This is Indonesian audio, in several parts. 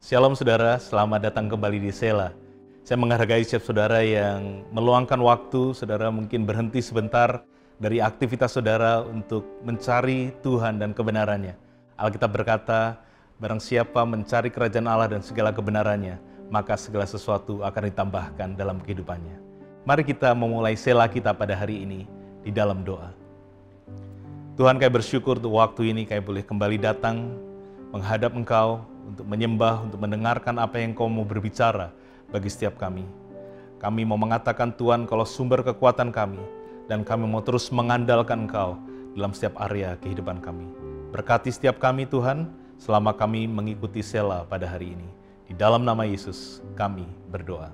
Shalom saudara, selamat datang kembali di Sela. Saya menghargai setiap saudara yang meluangkan waktu, saudara mungkin berhenti sebentar dari aktivitas saudara untuk mencari Tuhan dan kebenarannya. Alkitab berkata, barang siapa mencari kerajaan Allah dan segala kebenarannya, maka segala sesuatu akan ditambahkan dalam kehidupannya. Mari kita memulai Sela kita pada hari ini di dalam doa. Tuhan, kami bersyukur untuk waktu ini kami boleh kembali datang menghadap Engkau, untuk menyembah, untuk mendengarkan apa yang Kau mau berbicara bagi setiap kami. Kami mau mengatakan Tuhan, kalau sumber kekuatan kami, dan kami mau terus mengandalkan Engkau dalam setiap area kehidupan kami. Berkati setiap kami Tuhan, selama kami mengikuti Sela pada hari ini. Di dalam nama Yesus kami berdoa.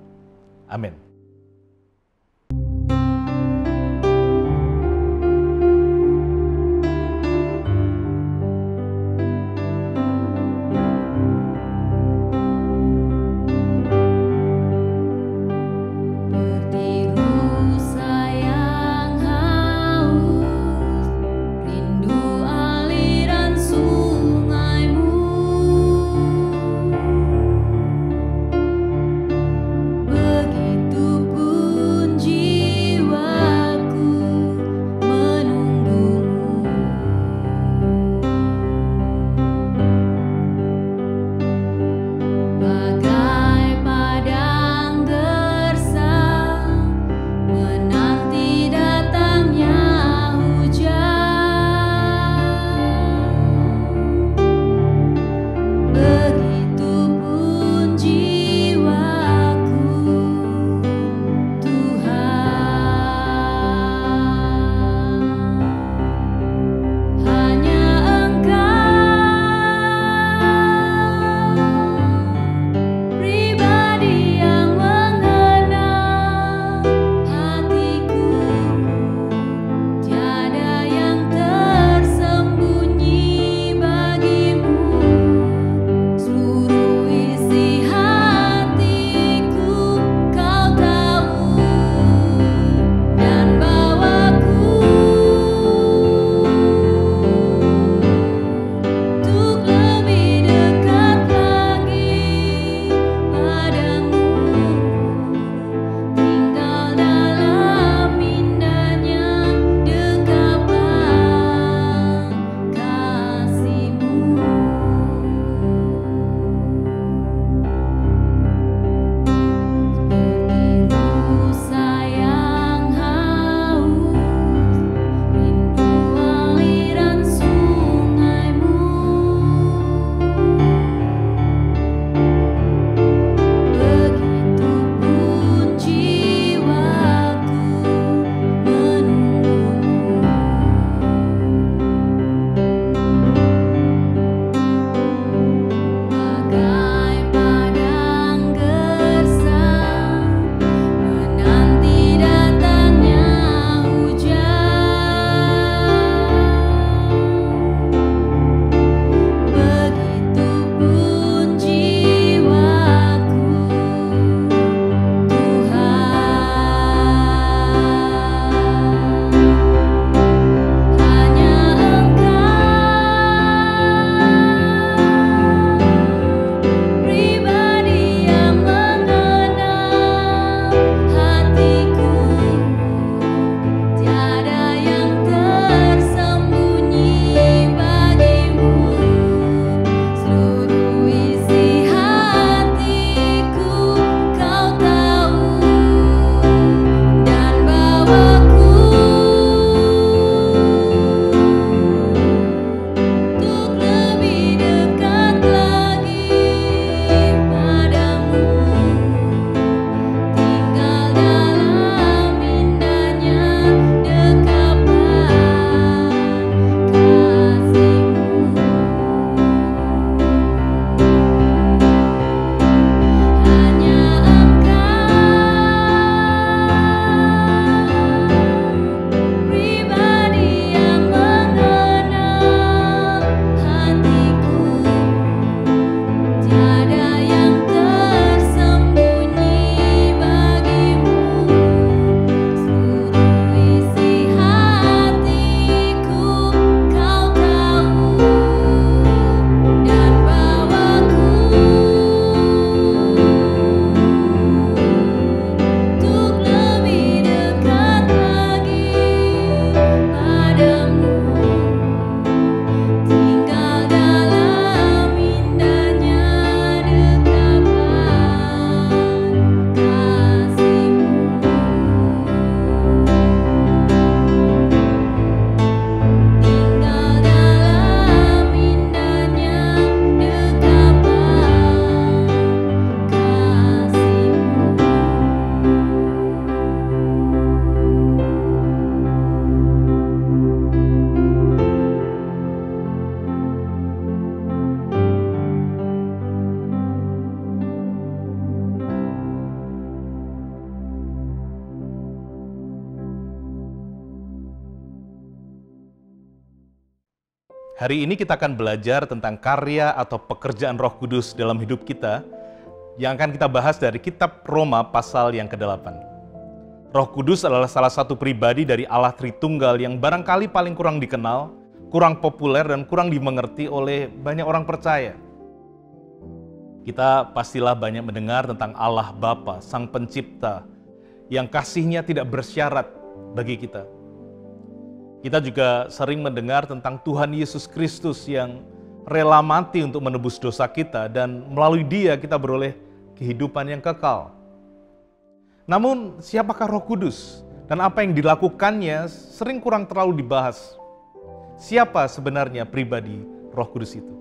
Amin. Begitu Hari ini kita akan belajar tentang karya atau pekerjaan Roh Kudus dalam hidup kita yang akan kita bahas dari kitab Roma pasal yang ke-8. Roh Kudus adalah salah satu pribadi dari Allah Tritunggal yang barangkali paling kurang dikenal, kurang populer, dan kurang dimengerti oleh banyak orang percaya. Kita pastilah banyak mendengar tentang Allah Bapa, Sang Pencipta, yang kasih-Nya tidak bersyarat bagi kita. Kita juga sering mendengar tentang Tuhan Yesus Kristus yang rela mati untuk menebus dosa kita dan melalui Dia kita beroleh kehidupan yang kekal. Namun, siapakah Roh Kudus dan apa yang dilakukannya sering kurang terlalu dibahas. Siapa sebenarnya pribadi Roh Kudus itu?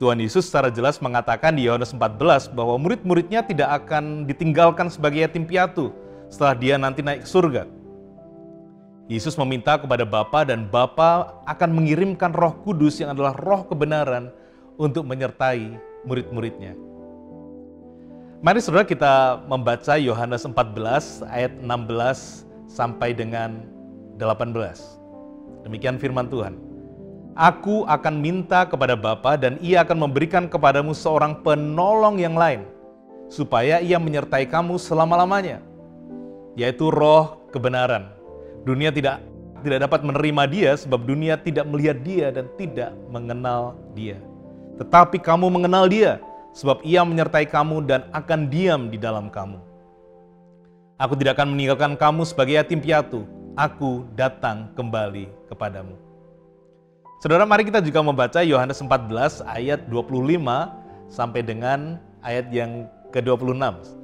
Tuhan Yesus secara jelas mengatakan di Yohanes 14 bahwa murid-muridnya tidak akan ditinggalkan sebagai yatim piatu setelah Dia nanti naik ke surga. Yesus meminta kepada Bapa dan Bapa akan mengirimkan Roh Kudus yang adalah roh kebenaran untuk menyertai murid-muridnya. Mari saudara kita membaca Yohanes 14 ayat 16 sampai dengan 18. Demikian firman Tuhan. Aku akan minta kepada Bapa dan Ia akan memberikan kepadamu seorang penolong yang lain, supaya Ia menyertai kamu selama-lamanya, yaitu Roh kebenaran. Dunia tidak dapat menerima Dia sebab dunia tidak melihat Dia dan tidak mengenal Dia. Tetapi kamu mengenal Dia sebab Ia menyertai kamu dan akan diam di dalam kamu. Aku tidak akan meninggalkan kamu sebagai yatim piatu. Aku datang kembali kepadamu. Saudara, mari kita juga membaca Yohanes 14 ayat 25 sampai dengan ayat yang ke-26.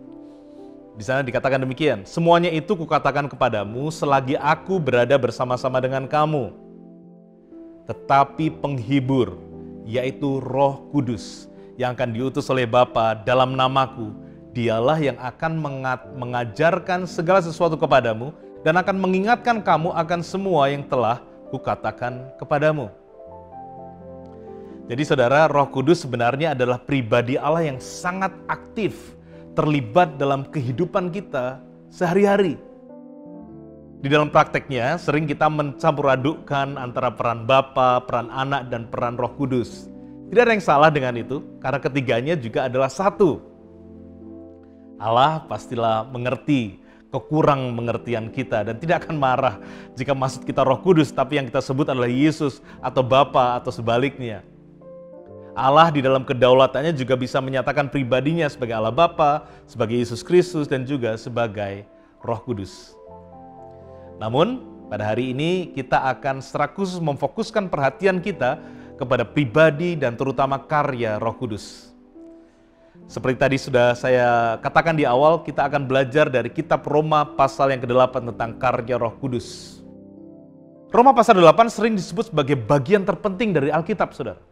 Di sana dikatakan demikian, semuanya itu kukatakan kepadamu selagi aku berada bersama-sama dengan kamu. Tetapi penghibur, yaitu Roh Kudus, yang akan diutus oleh Bapa dalam namaku, Dialah yang akan mengajarkan segala sesuatu kepadamu dan akan mengingatkan kamu akan semua yang telah kukatakan kepadamu. Jadi saudara, Roh Kudus sebenarnya adalah pribadi Allah yang sangat aktif, terlibat dalam kehidupan kita sehari-hari. Di dalam prakteknya, sering kita mencampur adukkan antara peran Bapa, peran Anak, dan peran Roh Kudus. Tidak ada yang salah dengan itu, karena ketiganya juga adalah satu. Allah pastilah mengerti kekurang mengertian kita dan tidak akan marah jika maksud kita Roh Kudus, tapi yang kita sebut adalah Yesus atau Bapa atau sebaliknya. Allah di dalam kedaulatannya juga bisa menyatakan pribadinya sebagai Allah Bapa, sebagai Yesus Kristus, dan juga sebagai Roh Kudus. Namun, pada hari ini kita akan secara khusus memfokuskan perhatian kita kepada pribadi dan terutama karya Roh Kudus. Seperti tadi sudah saya katakan di awal, kita akan belajar dari kitab Roma pasal yang ke-8 tentang karya Roh Kudus. Roma pasal 8 sering disebut sebagai bagian terpenting dari Alkitab, saudara.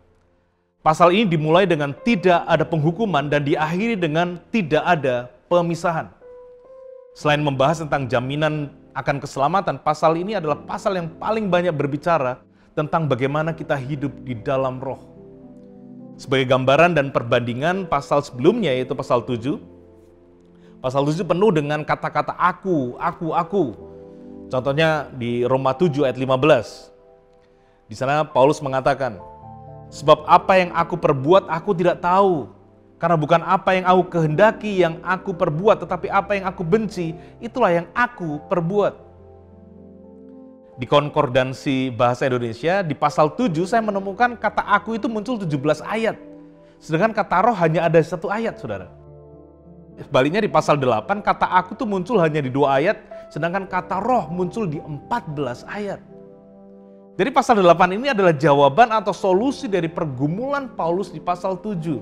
Pasal ini dimulai dengan tidak ada penghukuman dan diakhiri dengan tidak ada pemisahan. Selain membahas tentang jaminan akan keselamatan, pasal ini adalah pasal yang paling banyak berbicara tentang bagaimana kita hidup di dalam roh. Sebagai gambaran dan perbandingan pasal sebelumnya, yaitu pasal 7. Pasal 7 penuh dengan kata-kata aku. Contohnya di Roma 7 ayat 15. Di sana Paulus mengatakan, sebab apa yang aku perbuat aku tidak tahu, karena bukan apa yang aku kehendaki yang aku perbuat, tetapi apa yang aku benci, itulah yang aku perbuat. Di konkordansi bahasa Indonesia, di pasal 7 saya menemukan kata aku itu muncul 17 ayat. Sedangkan kata roh hanya ada 1 ayat, saudara. Sebaliknya di pasal 8, kata aku itu muncul hanya di 2 ayat, sedangkan kata roh muncul di 14 ayat. Jadi pasal 8 ini adalah jawaban atau solusi dari pergumulan Paulus di pasal 7.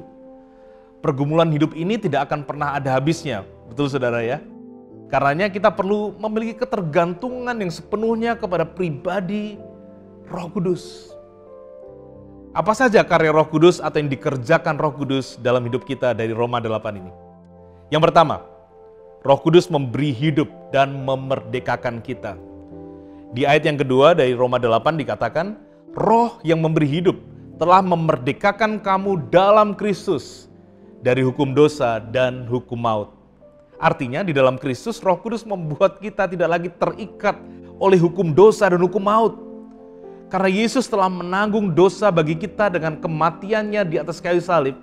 Pergumulan hidup ini tidak akan pernah ada habisnya, betul saudara ya? Karenanya kita perlu memiliki ketergantungan yang sepenuhnya kepada pribadi Roh Kudus. Apa saja karya Roh Kudus atau yang dikerjakan Roh Kudus dalam hidup kita dari Roma 8 ini? Yang pertama, Roh Kudus memberi hidup dan memerdekakan kita. Di ayat yang kedua dari Roma 8 dikatakan, Roh yang memberi hidup telah memerdekakan kamu dalam Kristus dari hukum dosa dan hukum maut. Artinya di dalam Kristus Roh Kudus membuat kita tidak lagi terikat oleh hukum dosa dan hukum maut. Karena Yesus telah menanggung dosa bagi kita dengan kematiannya di atas kayu salib,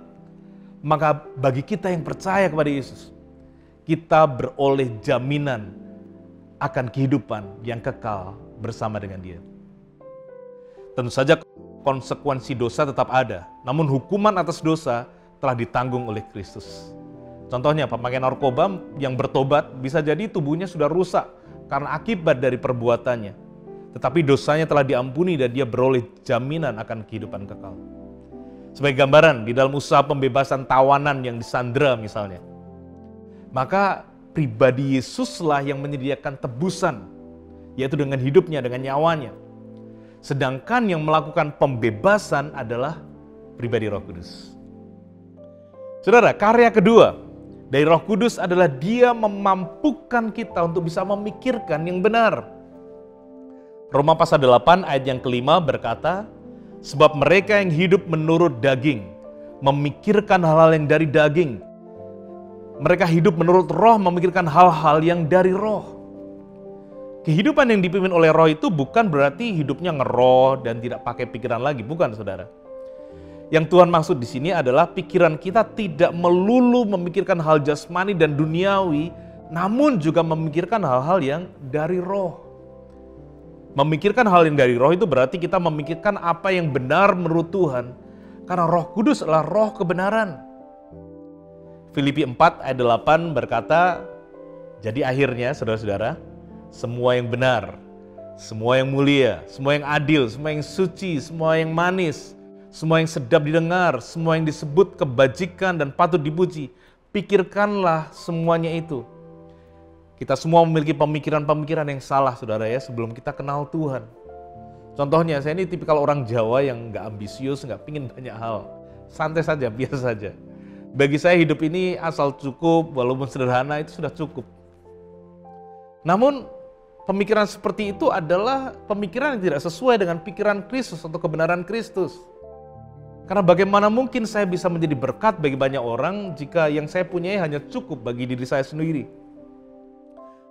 maka bagi kita yang percaya kepada Yesus, kita beroleh jaminan akan kehidupan yang kekal bersama dengan Dia. Tentu saja konsekuensi dosa tetap ada, namun hukuman atas dosa telah ditanggung oleh Kristus. Contohnya pemakai narkoba yang bertobat bisa jadi tubuhnya sudah rusak karena akibat dari perbuatannya. Tetapi dosanya telah diampuni dan dia beroleh jaminan akan kehidupan kekal. Sebagai gambaran, di dalam usaha pembebasan tawanan yang disandera misalnya, maka pribadi Yesuslah yang menyediakan tebusan, yaitu dengan hidupnya, dengan nyawanya. Sedangkan yang melakukan pembebasan adalah pribadi Roh Kudus. Saudara, karya kedua dari Roh Kudus adalah Dia memampukan kita untuk bisa memikirkan yang benar. Roma pasal 8 ayat yang kelima berkata, sebab mereka yang hidup menurut daging, memikirkan hal-hal yang dari daging. Mereka hidup menurut roh, memikirkan hal-hal yang dari roh. Kehidupan yang dipimpin oleh roh itu bukan berarti hidupnya ngeroh dan tidak pakai pikiran lagi, bukan saudara. Yang Tuhan maksud di sini adalah pikiran kita tidak melulu memikirkan hal jasmani dan duniawi, namun juga memikirkan hal-hal yang dari roh. Memikirkan hal yang dari roh itu berarti kita memikirkan apa yang benar menurut Tuhan. Karena Roh Kudus adalah roh kebenaran. Filipi 4 ayat 8 berkata, jadi akhirnya saudara-saudara, semua yang benar, semua yang mulia, semua yang adil, semua yang suci, semua yang manis, semua yang sedap didengar, semua yang disebut kebajikan dan patut dipuji, pikirkanlah semuanya itu. Kita semua memiliki pemikiran-pemikiran yang salah, saudara ya, sebelum kita kenal Tuhan. Contohnya, saya ini tipikal orang Jawa yang nggak ambisius, nggak pingin banyak hal. Santai saja, biasa saja. Bagi saya hidup ini asal cukup, walaupun sederhana itu sudah cukup. Namun, pemikiran seperti itu adalah pemikiran yang tidak sesuai dengan pikiran Kristus atau kebenaran Kristus. Karena bagaimana mungkin saya bisa menjadi berkat bagi banyak orang jika yang saya punyai hanya cukup bagi diri saya sendiri.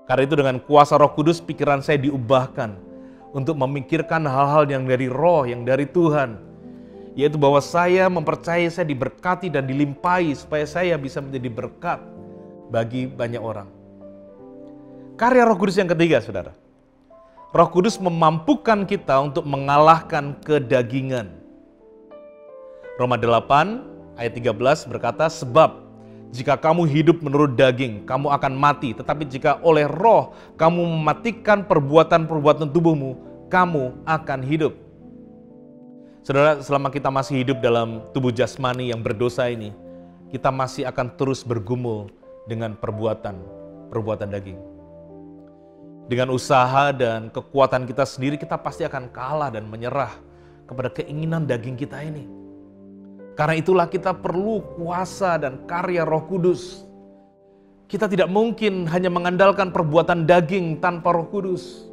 Karena itu dengan kuasa Roh Kudus pikiran saya diubahkan untuk memikirkan hal-hal yang dari roh, yang dari Tuhan. Yaitu bahwa saya mempercayai saya diberkati dan dilimpahi supaya saya bisa menjadi berkat bagi banyak orang. Karya Roh Kudus yang ketiga, saudara. Roh Kudus memampukan kita untuk mengalahkan kedagingan. Roma 8 ayat 13 berkata, sebab jika kamu hidup menurut daging, kamu akan mati. Tetapi jika oleh roh kamu mematikan perbuatan-perbuatan tubuhmu, kamu akan hidup. Saudara, selama kita masih hidup dalam tubuh jasmani yang berdosa ini, kita masih akan terus bergumul dengan perbuatan daging. Dengan usaha dan kekuatan kita sendiri, kita pasti akan kalah dan menyerah kepada keinginan daging kita ini. Karena itulah kita perlu kuasa dan karya Roh Kudus. Kita tidak mungkin hanya mengandalkan perbuatan daging tanpa Roh Kudus.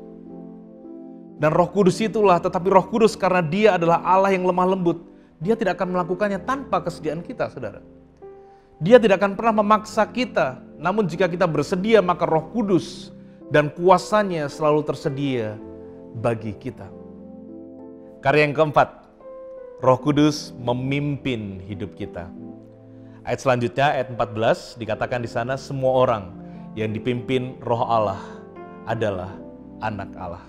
Dan Roh Kudus itulah, tetapi Roh Kudus karena Dia adalah Allah yang lemah lembut, Dia tidak akan melakukannya tanpa kesediaan kita, saudara. Dia tidak akan pernah memaksa kita, namun jika kita bersedia maka Roh Kudus dan kuasanya selalu tersedia bagi kita. Karya yang keempat, Roh Kudus memimpin hidup kita. Ayat selanjutnya, ayat 14, dikatakan di sana, semua orang yang dipimpin Roh Allah adalah anak Allah.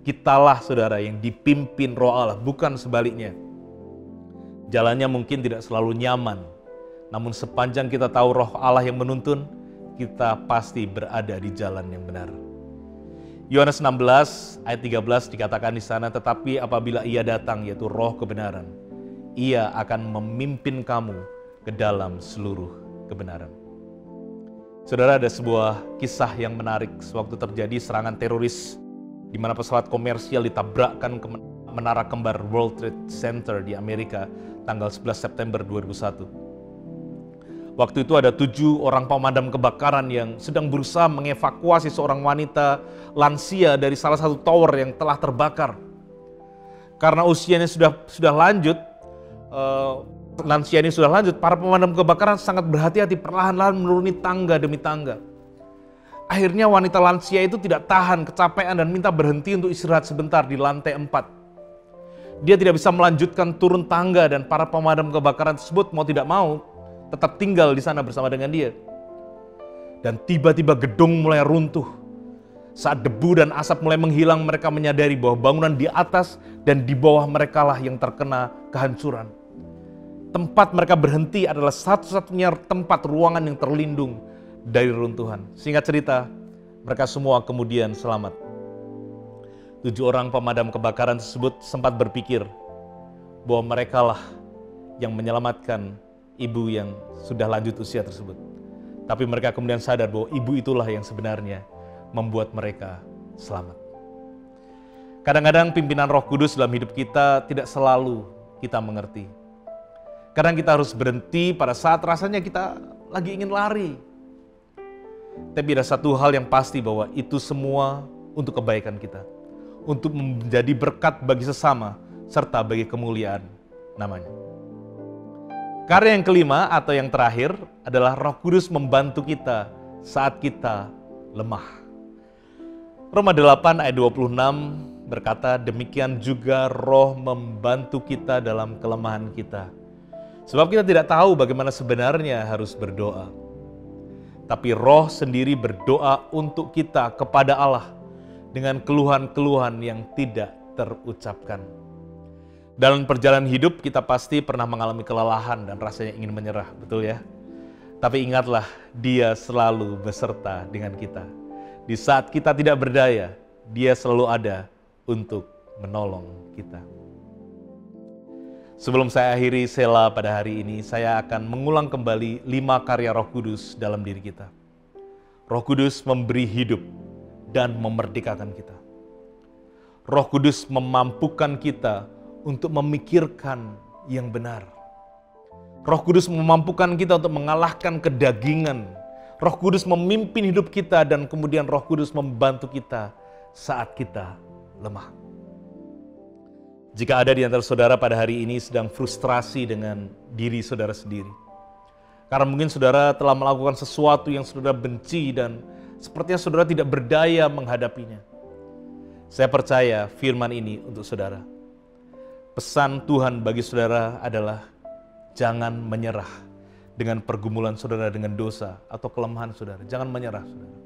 Kitalah saudara yang dipimpin Roh Allah, bukan sebaliknya. Jalannya mungkin tidak selalu nyaman, namun sepanjang kita tahu Roh Allah yang menuntun, kita pasti berada di jalan yang benar. Yohanes 16 ayat 13 dikatakan di sana, tetapi apabila Ia datang, yaitu Roh kebenaran, Ia akan memimpin kamu ke dalam seluruh kebenaran. Saudara, ada sebuah kisah yang menarik sewaktu terjadi serangan teroris di mana pesawat komersial ditabrakkan ke menara kembar World Trade Center di Amerika tanggal 11 September 2001. Waktu itu ada 7 orang pemadam kebakaran yang sedang berusaha mengevakuasi seorang wanita lansia dari salah satu tower yang telah terbakar. Karena usianya sudah lanjut, lansia ini sudah lanjut, para pemadam kebakaran sangat berhati-hati perlahan-lahan menuruni tangga demi tangga. Akhirnya wanita lansia itu tidak tahan, kecapean dan minta berhenti untuk istirahat sebentar di lantai 4. Dia tidak bisa melanjutkan turun tangga dan para pemadam kebakaran tersebut mau tidak mau tetap tinggal di sana bersama dengan dia. Dan tiba-tiba gedung mulai runtuh. Saat debu dan asap mulai menghilang, mereka menyadari bahwa bangunan di atas dan di bawah mereka lah yang terkena kehancuran. Tempat mereka berhenti adalah satu-satunya tempat ruangan yang terlindung dari runtuhan. Singkat cerita, mereka semua kemudian selamat. 7 orang pemadam kebakaran tersebut sempat berpikir bahwa merekalah yang menyelamatkan ibu yang sudah lanjut usia tersebut. Tapi mereka kemudian sadar bahwa ibu itulah yang sebenarnya membuat mereka selamat. Kadang-kadang pimpinan Roh Kudus dalam hidup kita tidak selalu kita mengerti. Kadang kita harus berhenti pada saat rasanya kita lagi ingin lari. Tapi ada satu hal yang pasti bahwa itu semua untuk kebaikan kita. Untuk menjadi berkat bagi sesama, serta bagi kemuliaan namanya. Karya yang kelima atau yang terakhir adalah Roh Kudus membantu kita saat kita lemah. Roma 8 ayat 26 berkata, demikian juga Roh membantu kita dalam kelemahan kita. Sebab kita tidak tahu bagaimana sebenarnya harus berdoa. Tapi Roh sendiri berdoa untuk kita kepada Allah dengan keluhan-keluhan yang tidak terucapkan. Dalam perjalanan hidup kita pasti pernah mengalami kelelahan dan rasanya ingin menyerah, betul ya? Tapi ingatlah, Dia selalu beserta dengan kita. Di saat kita tidak berdaya, Dia selalu ada untuk menolong kita. Sebelum saya akhiri Sela pada hari ini, saya akan mengulang kembali 5 karya Roh Kudus dalam diri kita. Roh Kudus memberi hidup dan memerdekakan kita. Roh Kudus memampukan kita untuk memikirkan yang benar. Roh Kudus memampukan kita untuk mengalahkan kedagingan. Roh Kudus memimpin hidup kita dan kemudian Roh Kudus membantu kita saat kita lemah. Jika ada di antara saudara pada hari ini sedang frustrasi dengan diri saudara sendiri, karena mungkin saudara telah melakukan sesuatu yang saudara benci dan sepertinya saudara tidak berdaya menghadapinya. Saya percaya firman ini untuk saudara. Pesan Tuhan bagi saudara adalah jangan menyerah dengan pergumulan saudara dengan dosa atau kelemahan saudara. Jangan menyerah saudara.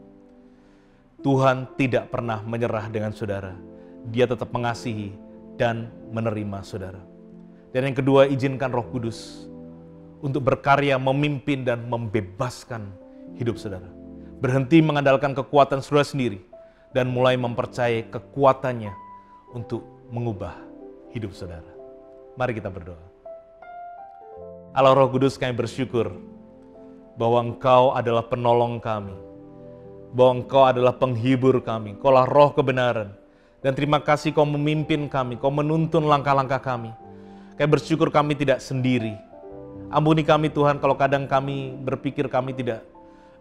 Tuhan tidak pernah menyerah dengan saudara. Dia tetap mengasihi dan menerima saudara. Dan yang kedua, izinkan Roh Kudus untuk berkarya memimpin dan membebaskan hidup saudara. Berhenti mengandalkan kekuatan saudara sendiri dan mulai mempercayai kekuatannya untuk mengubah hidup saudara. Mari kita berdoa. Allah Roh Kudus, kami bersyukur bahwa Engkau adalah penolong kami, bahwa Engkau adalah penghibur kami, Engkau adalah Roh kebenaran. Dan terima kasih Kau memimpin kami, Kau menuntun langkah-langkah kami. Kami bersyukur kami tidak sendiri. Ampuni kami Tuhan kalau kadang kami berpikir kami tidak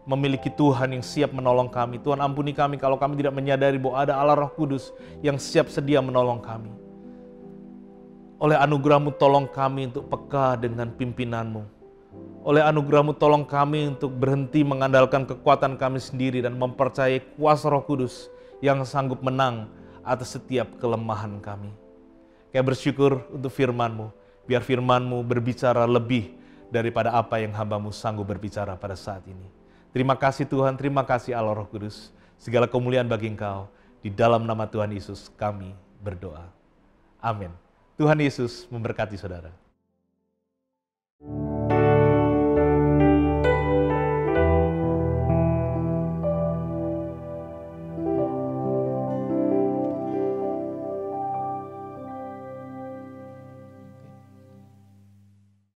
memiliki Tuhan yang siap menolong kami. Tuhan ampuni kami kalau kami tidak menyadari bahwa ada Allah Roh Kudus yang siap sedia menolong kami. Oleh anugerah-Mu tolong kami untuk peka dengan pimpinan-Mu. Oleh anugerah-Mu tolong kami untuk berhenti mengandalkan kekuatan kami sendiri dan mempercayai kuasa Roh Kudus yang sanggup menang atas setiap kelemahan kami. Kami bersyukur untuk firman-Mu. Biar firman-Mu berbicara lebih daripada apa yang hamba-Mu sanggup berbicara pada saat ini. Terima kasih Tuhan, terima kasih Allah Roh Kudus. Segala kemuliaan bagi Engkau. Di dalam nama Tuhan Yesus kami berdoa. Amin. Tuhan Yesus memberkati saudara.